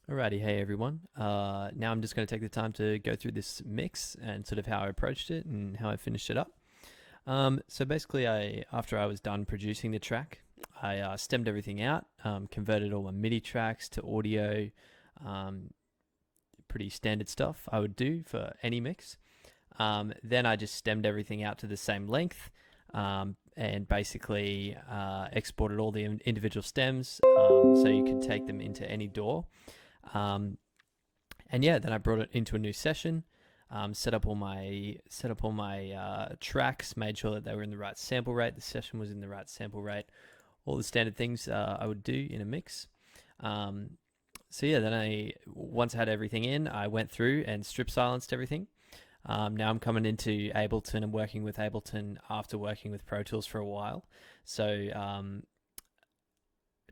Alrighty, hey everyone. Now I'm just going to take the time to go through this mix and sort of how I approached it and how I finished it up. So basically, after I was done producing the track, I stemmed everything out, converted all my MIDI tracks to audio, um, pretty standard stuff I would do for any mix. Then I just stemmed everything out to the same length, and basically exported all the individual stems, so you could take them into any DAW. Um, and yeah, then I brought it into a new session, set up all my tracks, made sure that they were in the right sample rate, the session was in the right sample rate, all the standard things I would do in a mix. Um, so yeah, then once I had everything in, I went through and strip silenced everything. Now I'm coming into Ableton and working with Ableton after working with Pro Tools for a while. So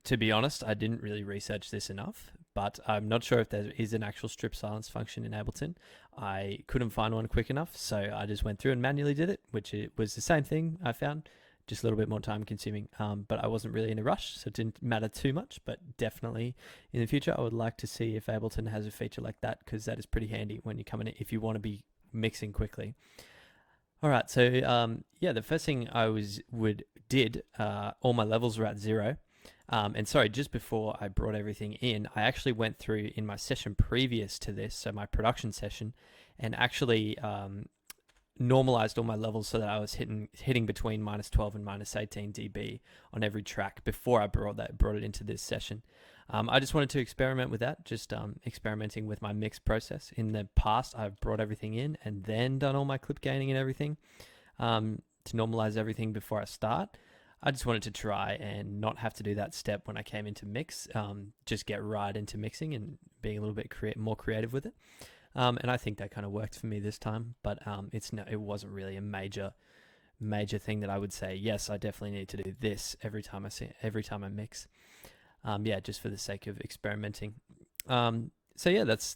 to be honest, I didn't really research this enough, but I'm not sure if there is an actual strip silence function in Ableton. I couldn't find one quick enough, so I just went through and manually did it, which it was the same thing I found, just a little bit more time consuming. But I wasn't really in a rush, so it didn't matter too much. But definitely in the future, I would like to see if Ableton has a feature like that, because that is pretty handy when you come in if you want to be mixing quickly. All right, so yeah, the first thing did all my levels were at zero. And sorry, just before I brought everything in, I actually went through in my session previous to this, so my production session, and actually normalized all my levels so that I was hitting between -12 and -18 dB on every track before I brought it into this session. I just wanted to experiment with that, just experimenting with my mix process. In the past, I've brought everything in and then done all my clip gaining and everything to normalize everything before I start. I just wanted to try and not have to do that step when I came into mix, just get right into mixing and being a little bit more creative with it. And I think that kind of worked for me this time, but it wasn't really a major thing that I would say, yes, I definitely need to do this every time I mix. Yeah, just for the sake of experimenting. So yeah, that's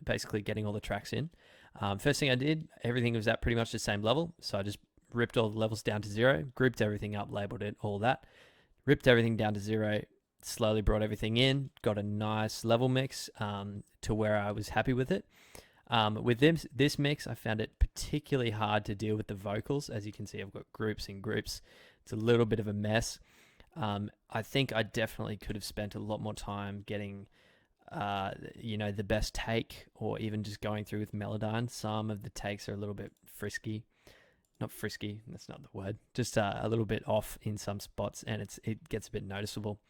basically getting all the tracks in. First thing I did, everything was at pretty much the same level, so I just ripped all the levels down to zero, grouped everything up, labeled it, all that, ripped everything down to zero, slowly brought everything in, got a nice level mix to where I was happy with it. With this mix, I found it particularly hard to deal with the vocals. As you can see, I've got groups and groups. It's a little bit of a mess. I think I definitely could have spent a lot more time getting, the best take, or even just going through with Melodyne. Some of the takes are a little bit frisky. Not frisky, that's not the word. Just a little bit off in some spots, and it gets a bit noticeable.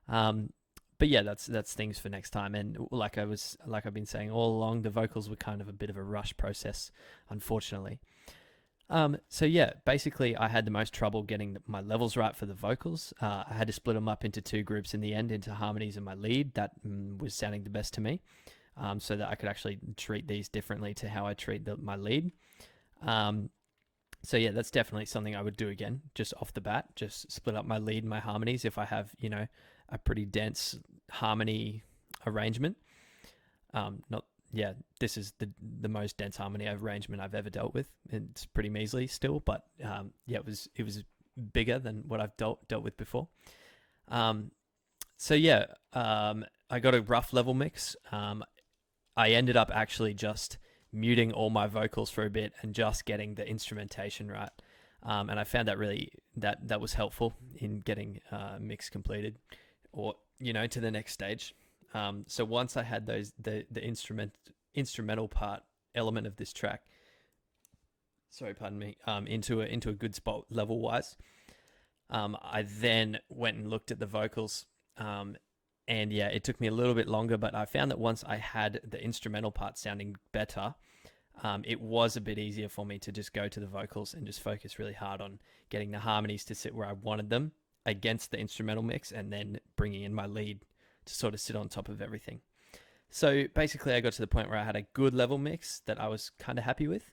But yeah, that's things for next time. And like I've been saying all along, the vocals were kind of a bit of a rush process, unfortunately. So yeah, basically I had the most trouble getting my levels right for the vocals. I had to split them up into two groups in the end, into harmonies and my lead. That was sounding the best to me, so that I could actually treat these differently to how I treat my lead. So yeah, that's definitely something I would do again, just off the bat. Just split up my lead and my harmonies if I have, a pretty dense harmony arrangement. Not Yeah, this is the most dense harmony arrangement I've ever dealt with. It's pretty measly still, but yeah, it was bigger than what I've dealt with before. So yeah, I got a rough level mix. I ended up actually just muting all my vocals for a bit and just getting the instrumentation right. And I found that really that was helpful in getting mix completed, or to the next stage. So once I had the instrumental part element of this track, sorry, pardon me, into a good spot level wise, I then went and looked at the vocals. And yeah, it took me a little bit longer, but I found that once I had the instrumental part sounding better, it was a bit easier for me to just go to the vocals and just focus really hard on getting the harmonies to sit where I wanted them against the instrumental mix, and then bringing in my lead to sort of sit on top of everything. So basically, I got to the point where I had a good level mix that I was kind of happy with.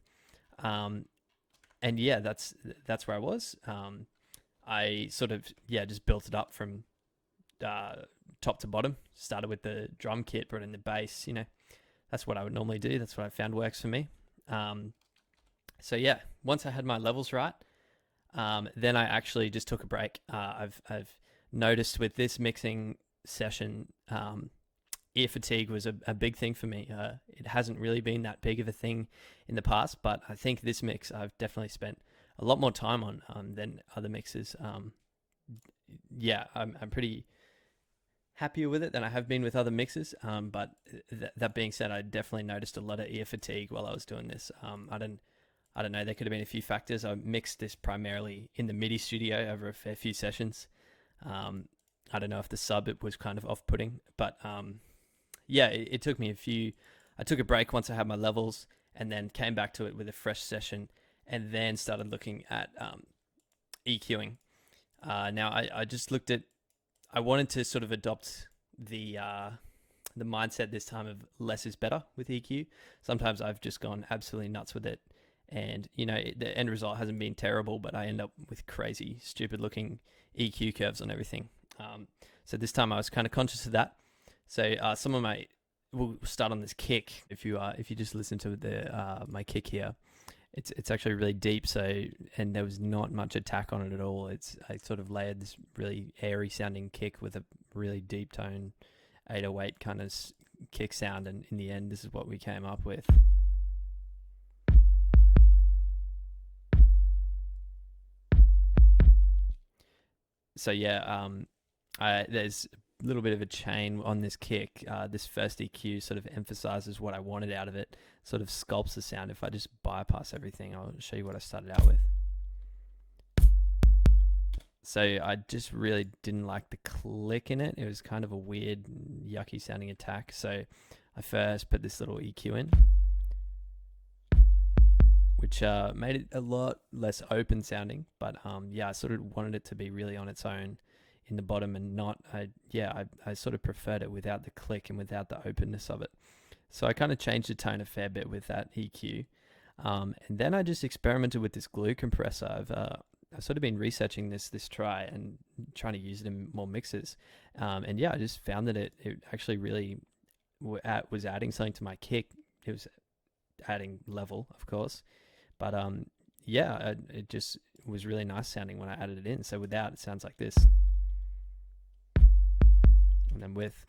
And yeah, that's where I was. I sort of just built it up from top to bottom. Started with the drum kit, brought in the bass. That's what I would normally do. That's what I found works for me. So yeah, once I had my levels right, then I actually just took a break. I've noticed with this mixing session, ear fatigue was a big thing for me. It hasn't really been that big of a thing in the past, but I think this mix I've definitely spent a lot more time on than other mixes. Yeah, I'm pretty happier with it than I have been with other mixes. But that being said, I definitely noticed a lot of ear fatigue while I was doing this. I don't know. There could have been a few factors. I mixed this primarily in the MIDI studio over a fair few sessions. I don't know if the sub it was kind of off-putting, but yeah, it took me I took a break once I had my levels, and then came back to it with a fresh session, and then started looking at EQing. Now I just looked at, I wanted to sort of adopt the mindset this time of less is better with EQ. Sometimes I've just gone absolutely nuts with it, and the end result hasn't been terrible, but I end up with crazy, stupid looking EQ curves on everything. So this time I was kind of conscious of that. So we'll start on this kick. If you just listen to my kick here, it's actually really deep. And there was not much attack on it at all. I sort of layered this really airy sounding kick with a really deep tone 808 kind of kick sound, and in the end, this is what we came up with. So yeah, there's a little bit of a chain on this kick. This first EQ sort of emphasizes what I wanted out of it, sort of sculpts the sound. If I just bypass everything, I'll show you what I started out with. So I just really didn't like the click in it. It was kind of a weird, yucky sounding attack. So I first put this little EQ in, which made it a lot less open sounding. But yeah, I sort of wanted it to be really on its own in the bottom, and not, I sort of preferred it without the click and without the openness of it. So I kind of changed the tone a fair bit with that EQ. And then I just experimented with this glue compressor. I've sort of been researching this try and trying to use it in more mixes. And yeah, I just found that it actually really was adding something to my kick. It was adding level, of course. But yeah, it just was really nice sounding when I added it in. So without, it sounds like this. And then with.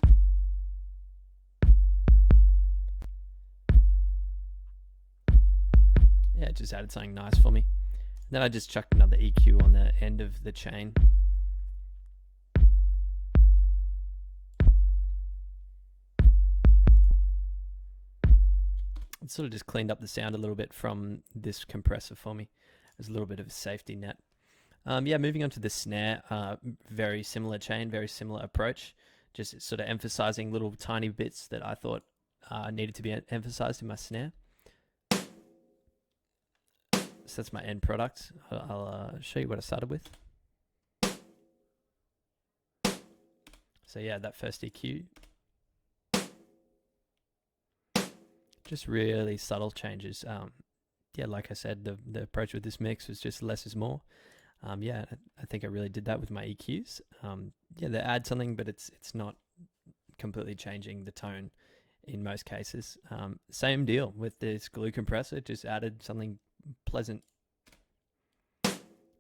Yeah, it just added something nice for me. Then I just chucked another EQ on the end of the chain. It sort of just cleaned up the sound a little bit from this compressor for me. There's a little bit of a safety net. Yeah, moving on to the snare, very similar chain, very similar approach. Just sort of emphasizing little tiny bits that I thought needed to be emphasized in my snare. So that's my end product. I'll show you what I started with. So yeah, that first EQ. Just really subtle changes. Yeah, like I said, the approach with this mix was just less is more. Yeah, I think I really did that with my EQs. Yeah, they add something, but it's not completely changing the tone in most cases. Same deal with this glue compressor, just added something pleasant.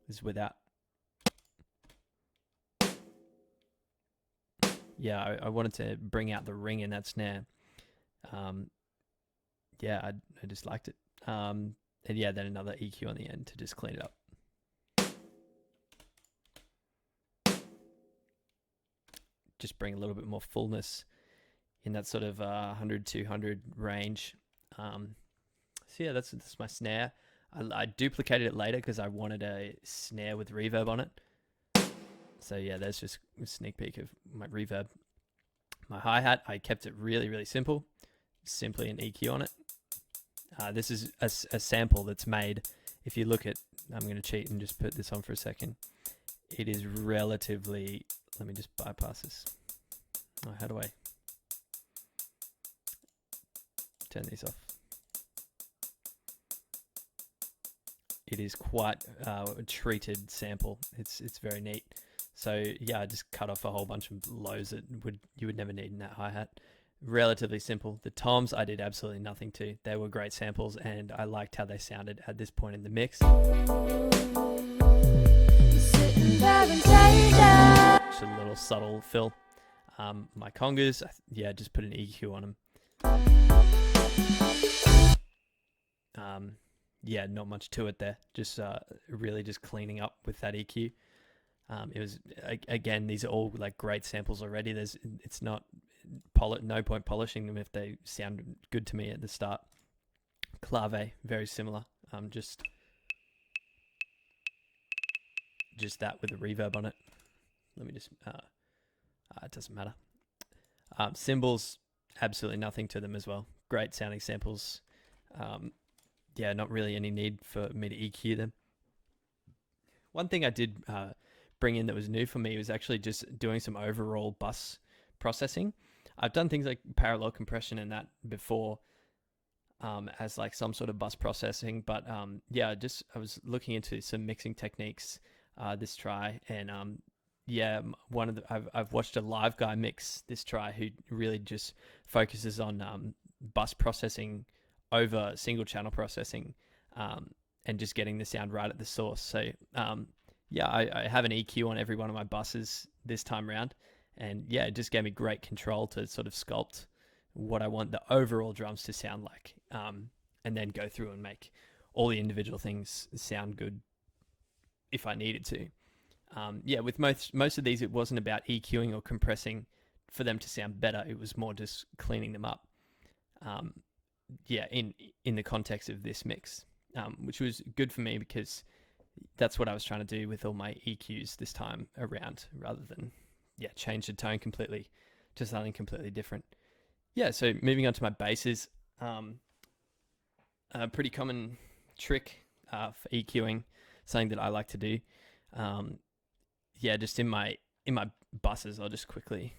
Is without. Yeah, I wanted to bring out the ring in that snare. Yeah, I just liked it. And yeah, then another EQ on the end to just clean it up. Just bring a little bit more fullness in that sort of 100, 200 range. So yeah, that's my snare. I duplicated it later because I wanted a snare with reverb on it. So yeah, there's just a sneak peek of my reverb. My hi-hat, I kept it really, really simple. Simply an EQ on it. This is a sample that's made. If you look at, I'm going to cheat and just put this on for a second. It is relatively, let me just bypass this. Oh, how do I turn these off? It is quite a treated sample. It's very neat. So yeah, I just cut off a whole bunch of lows that you would never need in that hi-hat. Relatively simple. The toms I did absolutely nothing to. They were great samples, and I liked how they sounded at this point in the mix. Just a little subtle fill. My congas, just put an EQ on them. Not much to it there. Just really just cleaning up with that EQ. It was again, these are all like great samples already. It's not no point polishing them if they sound good to me at the start. Clave, very similar. Just that with a reverb on it. Let me just it doesn't matter. Cymbals, absolutely nothing to them as well. Great sounding samples. Not really any need for me to EQ them. One thing I did bring in that was new for me was actually just doing some overall bus processing. I've done things like parallel compression and that before as like some sort of bus processing, but I was looking into some mixing techniques this try, and I've watched a live guy mix this try who really just focuses on bus processing over single channel processing, and just getting the sound right at the source. So I have an EQ on every one of my buses this time around, and it just gave me great control to sort of sculpt what I want the overall drums to sound like, and then go through and make all the individual things sound good if I needed to. With most of these, it wasn't about EQing or compressing for them to sound better. It was more just cleaning them up. In the context of this mix, which was good for me because that's what I was trying to do with all my EQs this time around, rather than change the tone completely to something completely different. So moving on to my basses, a pretty common trick for EQing, something that I like to do. Just in my buses, I'll just quickly.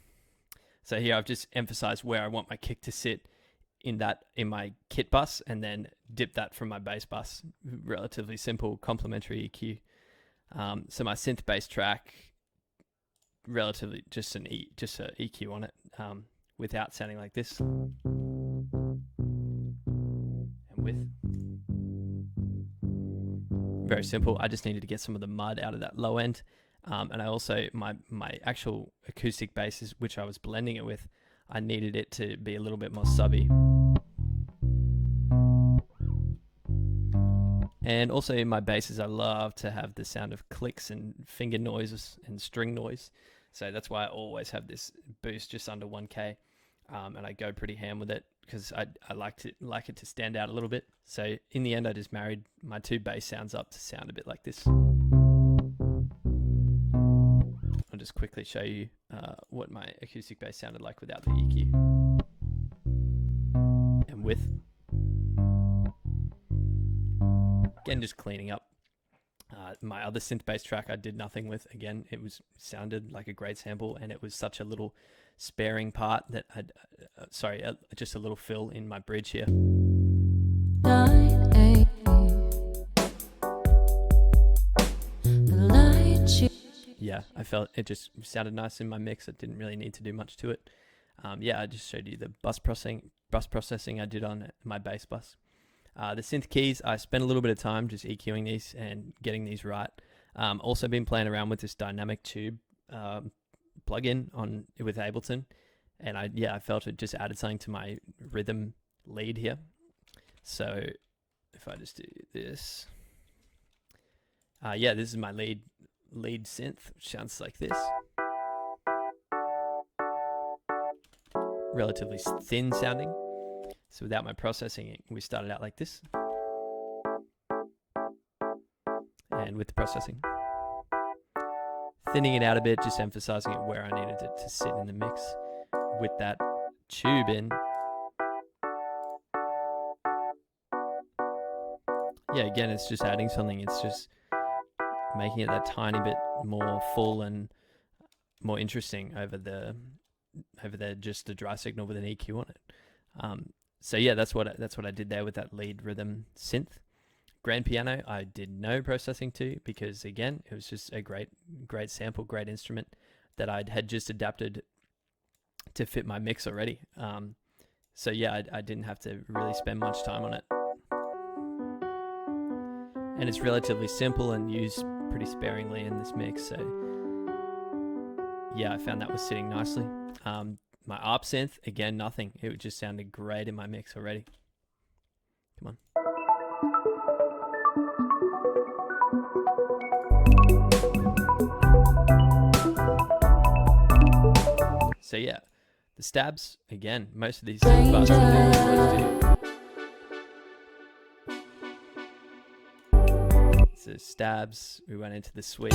So here I've just emphasized where I want my kick to sit in my kit bus, and then dip that from my bass bus. Relatively simple complementary EQ. So my synth bass track, relatively just an EQ on it, without sounding like this, and with. Very simple. I just needed to get some of the mud out of that low end, and I also my actual acoustic basses, which I was blending it with, I needed it to be a little bit more subby. And also in my basses, I love to have the sound of clicks and finger noises and string noise. So that's why I always have this boost just under 1K. And I go pretty ham with it because I like it to stand out a little bit. So in the end, I just married my two bass sounds up to sound a bit like this. I'll just quickly show you what my acoustic bass sounded like without the EQ. And with. Again, just cleaning up. My other synth bass track I did nothing with. Again, it sounded like a great sample, and it was such a little sparing part that just a little fill in my bridge here. I felt it just sounded nice in my mix. It didn't really need to do much to it. I just showed you the bus processing I did on my bass bus. The synth keys, I spent a little bit of time just EQing these and getting these right. Also been playing around with this dynamic tube plugin with Ableton, and I felt it just added something to my rhythm lead here. So if I just do this, this is my lead synth, which sounds like this. Relatively thin sounding. So without my processing, we started out like this. And with the processing, thinning it out a bit, just emphasizing it where I needed it to sit in the mix with that tube in. Again, it's just adding something. It's just making it that tiny bit more full and more interesting over the just the dry signal with an EQ on it. That's what I did there with that lead rhythm synth. Grand piano, I did no processing to, because again, it was just a great sample, great instrument that I had just adapted to fit my mix already. I didn't have to really spend much time on it. And it's relatively simple and used pretty sparingly in this mix. So yeah, I found that was sitting nicely. My ARP synth, again, nothing. It just sounded great in my mix already. Come on. So yeah, the stabs, again, most of these synth parts are so stabs, we went into the sweep.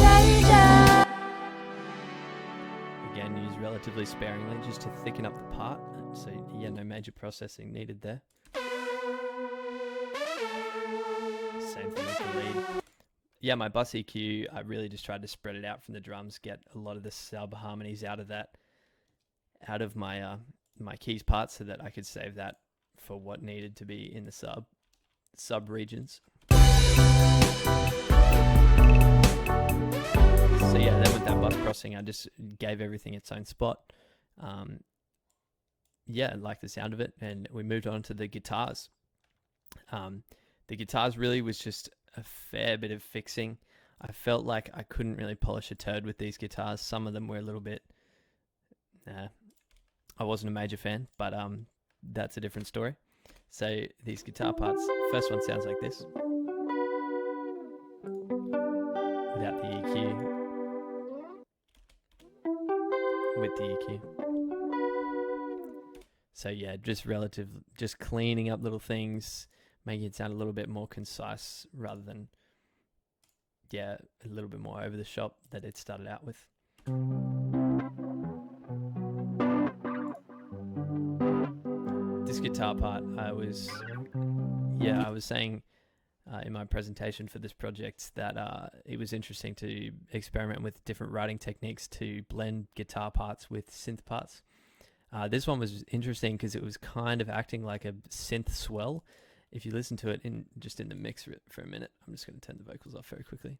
Again, used relatively sparingly just to thicken up the part. So yeah, no major processing needed there. Same thing with the lead. Yeah, my bus EQ, I really just tried to spread it out from the drums, get a lot of the sub harmonies out of that, out of my my keys part, so that I could save that for what needed to be in the sub regions. So yeah, then with that bus crossing, I just gave everything its own spot. Yeah, I like the sound of it, and we moved on to the guitars. The guitars really was just a fair bit of fixing. I felt like I couldn't really polish a turd with these guitars. Some of them were a little bit... I wasn't a major fan, but that's a different story. So these guitar parts, first one sounds like this. Without the EQ. With the EQ. So yeah, just cleaning up little things, making it sound a little bit more concise rather than, yeah, a little bit more over the shop that it started out with. This guitar part, I was saying in my presentation for this project that it was interesting to experiment with different writing techniques to blend guitar parts with synth parts. This one was interesting because it was kind of acting like a synth swell. If you listen to it in the mix for a minute, I'm just going to turn the vocals off very quickly.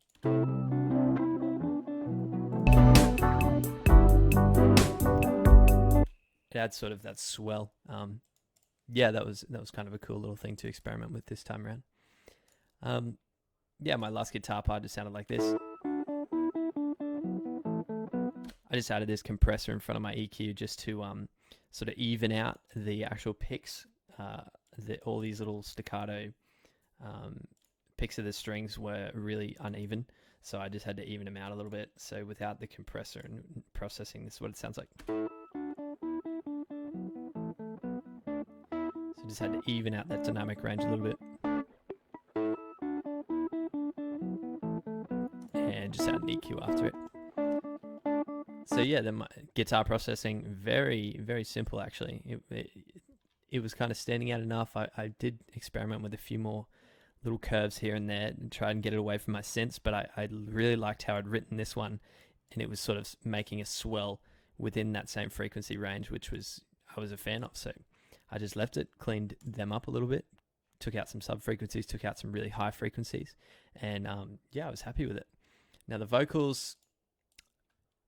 It adds sort of that swell. Yeah, that was kind of a cool little thing to experiment with this time around. Yeah, my last guitar part just sounded like this. I just added this compressor in front of my EQ just to sort of even out the actual picks. All these little staccato picks of the strings were really uneven, so I just had to even them out a little bit. So without the compressor and processing, this is what it sounds like. So just had to even out that dynamic range a little bit. And just add an EQ after it. So yeah, then my guitar processing, very, very simple actually. It was kind of standing out enough. I did experiment with a few more little curves here and there and try and get it away from my synths, but I really liked how I'd written this one, and it was sort of making a swell within that same frequency range, which I was a fan of. So I just left it, cleaned them up a little bit, took out some sub frequencies, took out some really high frequencies, and yeah, I was happy with it. Now the vocals,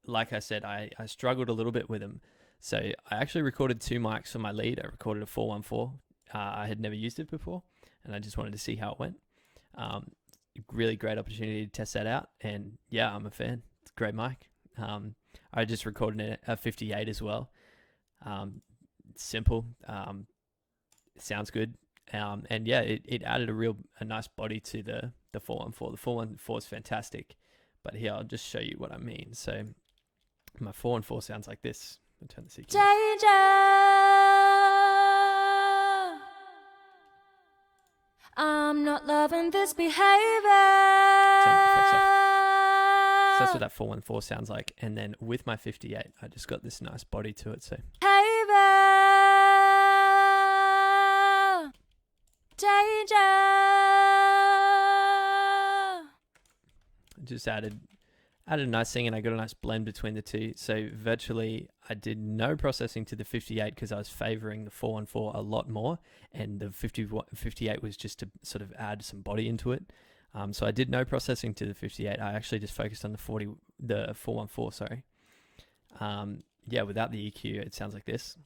like I said, I struggled a little bit with them. So I actually recorded 2 mics for my lead. I recorded a 414. I had never used it before, and I just wanted to see how it went. Really great opportunity to test that out, and yeah, I'm a fan. It's a great mic. I just recorded a 58 as well. Simple. It sounds good. And yeah, it added a nice body to the 414. The 414 is fantastic, but here I'll just show you what I mean. So my 414 sounds like this. I'll turn the EQ. Danger. I'm not loving this behavior. Turn the effects off. So that's what that 414 sounds like. And then with my 58, I just got this nice body to it. So Behavior. Danger. just added a nice thing, and I got a nice blend between the two. So virtually I did no processing to the 58 because I was favoring the 414 a lot more, and the 58 was just to sort of add some body into it. So I did no processing to the 58. I actually just focused on the 414, sorry. Yeah, without the EQ, it sounds like this.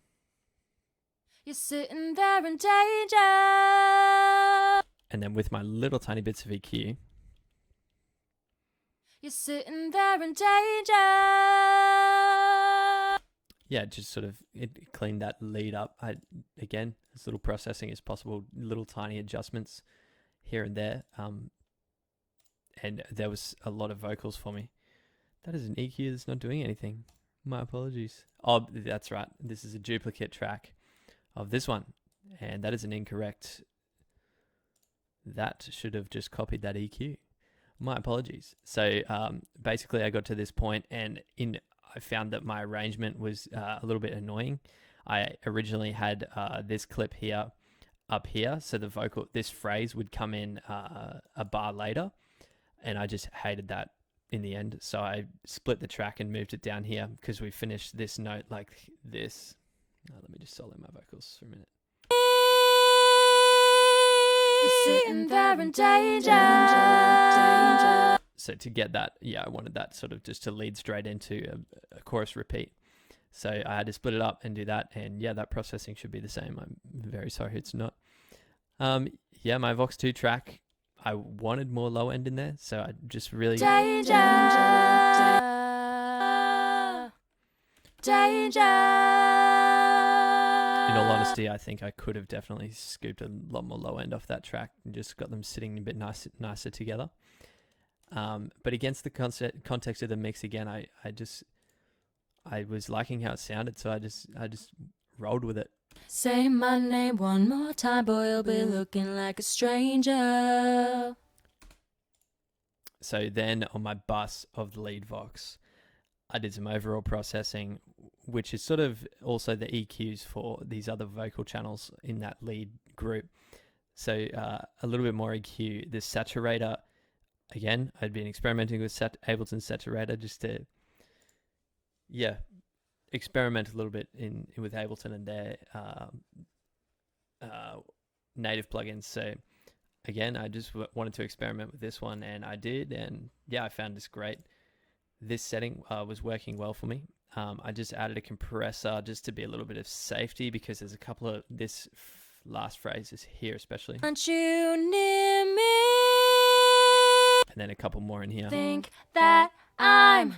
You're sitting there in danger. And then with my little tiny bits of EQ, you're sitting there in danger. yeah, just sort of it cleaned that lead up. Again, as little processing as possible, little tiny adjustments here and there. And there was a lot of vocals for me. That is an EQ that's not doing anything. My apologies. Oh, that's right. This is a duplicate track of this one, and that is an incorrect. That should have just copied that EQ. My apologies. So basically, I got to this point, and I found that my arrangement was a little bit annoying. I originally had this clip here, up here, so this phrase would come in a bar later, and I just hated that in the end. So I split the track and moved it down here because we finished this note like this. Let me just solo my vocals for a minute. Sitting there in danger. So to get that, I wanted that sort of just to lead straight into a chorus repeat. So I had to split it up and do that. And that processing should be the same. I'm very sorry it's not. My Vox 2 track, I wanted more low end in there. So I just really... Danger. In all honesty, I think I could have definitely scooped a lot more low end off that track and just got them sitting a bit nicer together. But against the context of the mix again, I was liking how it sounded, so I just rolled with it. Say my name one more time, boy, you'll be looking like a stranger. So then on my bus of the lead Vox, I did some overall processing, which is sort of also the EQs for these other vocal channels in that lead group. So a little bit more EQ. The saturator, again, I'd been experimenting with Ableton Saturator just to, experiment a little bit with Ableton and their native plugins. So again, I just wanted to experiment with this one, and I did, and I found this great. This setting was working well for me. I just added a compressor just to be a little bit of safety because there's a couple of this last phrases here especially. Aren't you near me? And then a couple more in here. Think that I'm...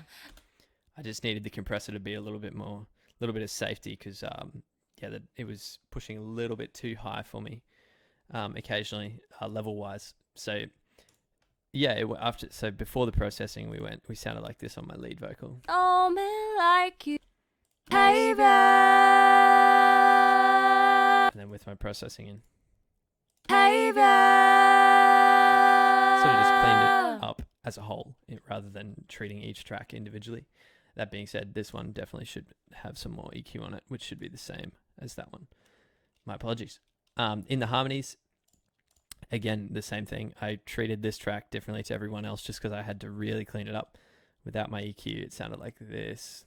I just needed the compressor to be a little bit of safety because that it was pushing a little bit too high for me occasionally level wise. So before the processing we sounded like this on my lead vocal. Oh, me like you. Hey, and then with my processing in. Hey, Sort of just cleaned it up as a whole rather than treating each track individually. That being said, this one definitely should have some more EQ on it, which should be the same as that one. My apologies. In the harmonies, again, the same thing. I treated this track differently to everyone else just because I had to really clean it up. Without my EQ, it sounded like this.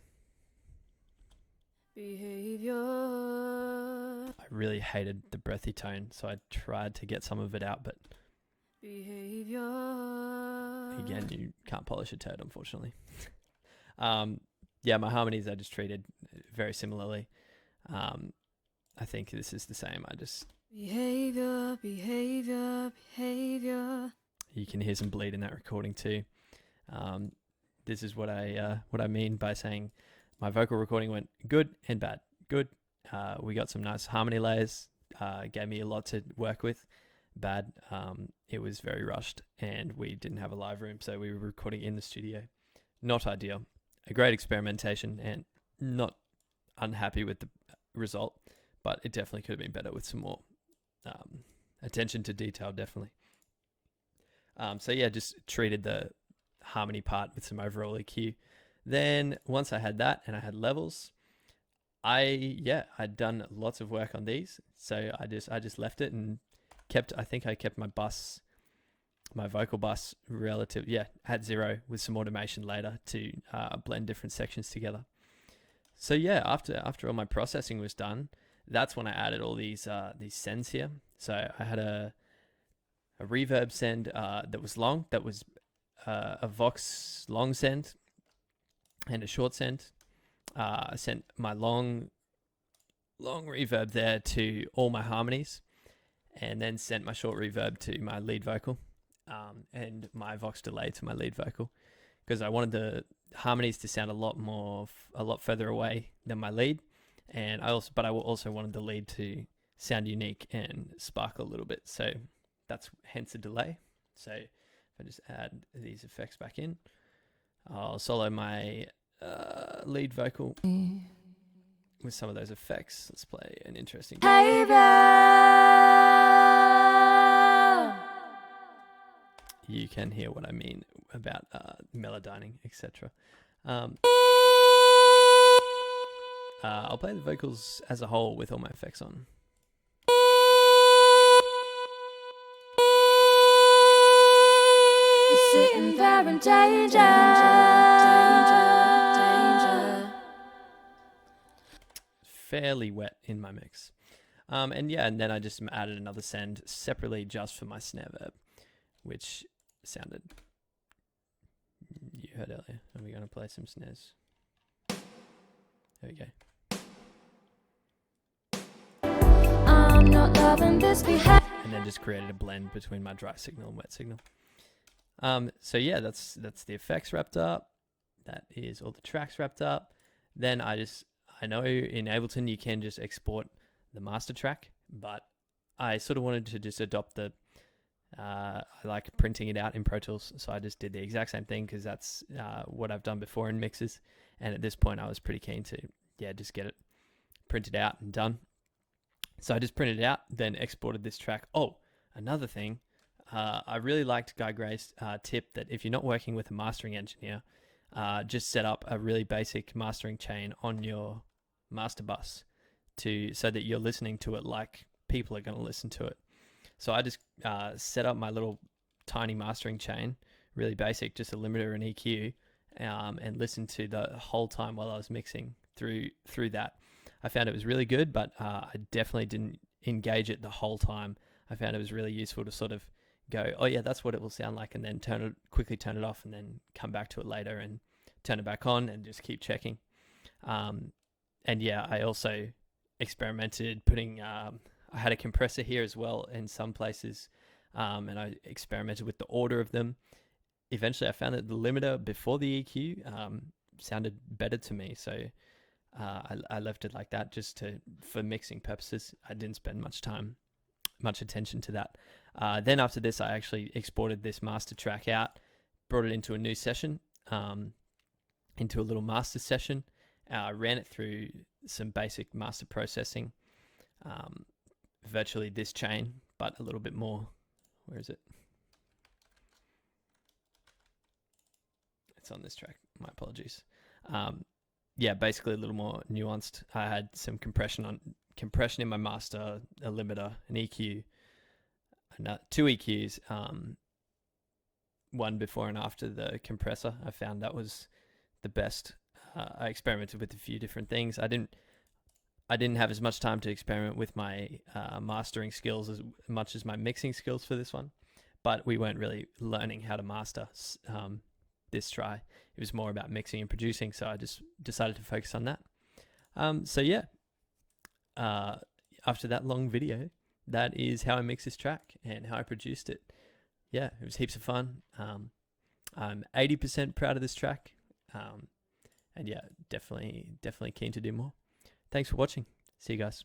Behavior. I really hated the breathy tone, so I tried to get some of it out, but behavior. Again, you can't polish a turd, unfortunately. My harmonies I just treated very similarly. I think this is the same. I just... Behavior. You can hear some bleed in that recording too. This is what I mean by saying my vocal recording went good and bad. Good. We got some nice harmony layers. Gave me a lot to work with. Bad. It was very rushed and we didn't have a live room, so we were recording in the studio. Not ideal. A great experimentation and not unhappy with the result, but it definitely could have been better with some more attention to detail, definitely. Just treated the harmony part with some overall EQ. Then once I had that and I had levels, I'd done lots of work on these. So I just left it and I think I kept my vocal bus at 0 with some automation later to blend different sections together. So after all my processing was done, that's when I added all these sends here. So I had a reverb send that was long, that was a Vox long send and a short send. I sent my long reverb there to all my harmonies, and then sent my short reverb to my lead vocal, and my Vox delay to my lead vocal, because I wanted harmonies to sound a lot further away than my lead, and I also wanted the lead to sound unique and sparkle a little bit. So that's hence the delay. So if I just add these effects back in, I'll solo my lead vocal with some of those effects. Let's play an interesting. Hey, You can hear what I mean about melodyning, etc. I'll play the vocals as a whole with all my effects on. Sitting there in danger. Fairly wet in my mix. And then I just added another send separately just for my snare verb, which sounded, you heard earlier. Are we going to play some snares? There we go. I'm not loving this behavior. And then just created a blend between my dry signal and wet signal. So yeah, that's the effects wrapped up. That is all the tracks wrapped up. Then I know in Ableton you can just export the master track, but I sort of wanted to just adopt I like printing it out in Pro Tools, so I just did the exact same thing because that's what I've done before in mixes. And at this point, I was pretty keen to just get it printed out and done. So I just printed it out, then exported this track. Oh, another thing, I really liked Guy Gray's tip that if you're not working with a mastering engineer, just set up a really basic mastering chain on your master bus so that you're listening to it like people are going to listen to it. So I just set up my little tiny mastering chain, really basic, just a limiter and EQ, and listened to the whole time while I was mixing through that. I found it was really good, but I definitely didn't engage it the whole time. I found it was really useful to sort of go, oh yeah, that's what it will sound like, and then quickly turn it off, and then come back to it later and turn it back on and just keep checking. And yeah, I also experimented putting, I had a compressor here as well in some places, and I experimented with the order of them. Eventually I found that the limiter before the EQ sounded better to me, so I left it like that just for mixing purposes. I didn't spend much attention to that. Then after this, I actually exported this master track out, brought it into a new session, into a little master session. Ran it through some basic master processing, virtually this chain, but a little bit more. Where is it? It's on this track. My apologies. Yeah, basically a little more nuanced. I had some compression in my master, a limiter, an EQ, and 2 EQs, one before and after the compressor. I found that was the best. I experimented with a few different things. I didn't have as much time to experiment with my mastering skills as much as my mixing skills for this one, but we weren't really learning how to master this try. It was more about mixing and producing, so I just decided to focus on that. So yeah, after that long video, that is how I mixed this track and how I produced it. Yeah, it was heaps of fun. I'm 80% proud of this track. And yeah, definitely keen to do more. Thanks for watching. See you guys.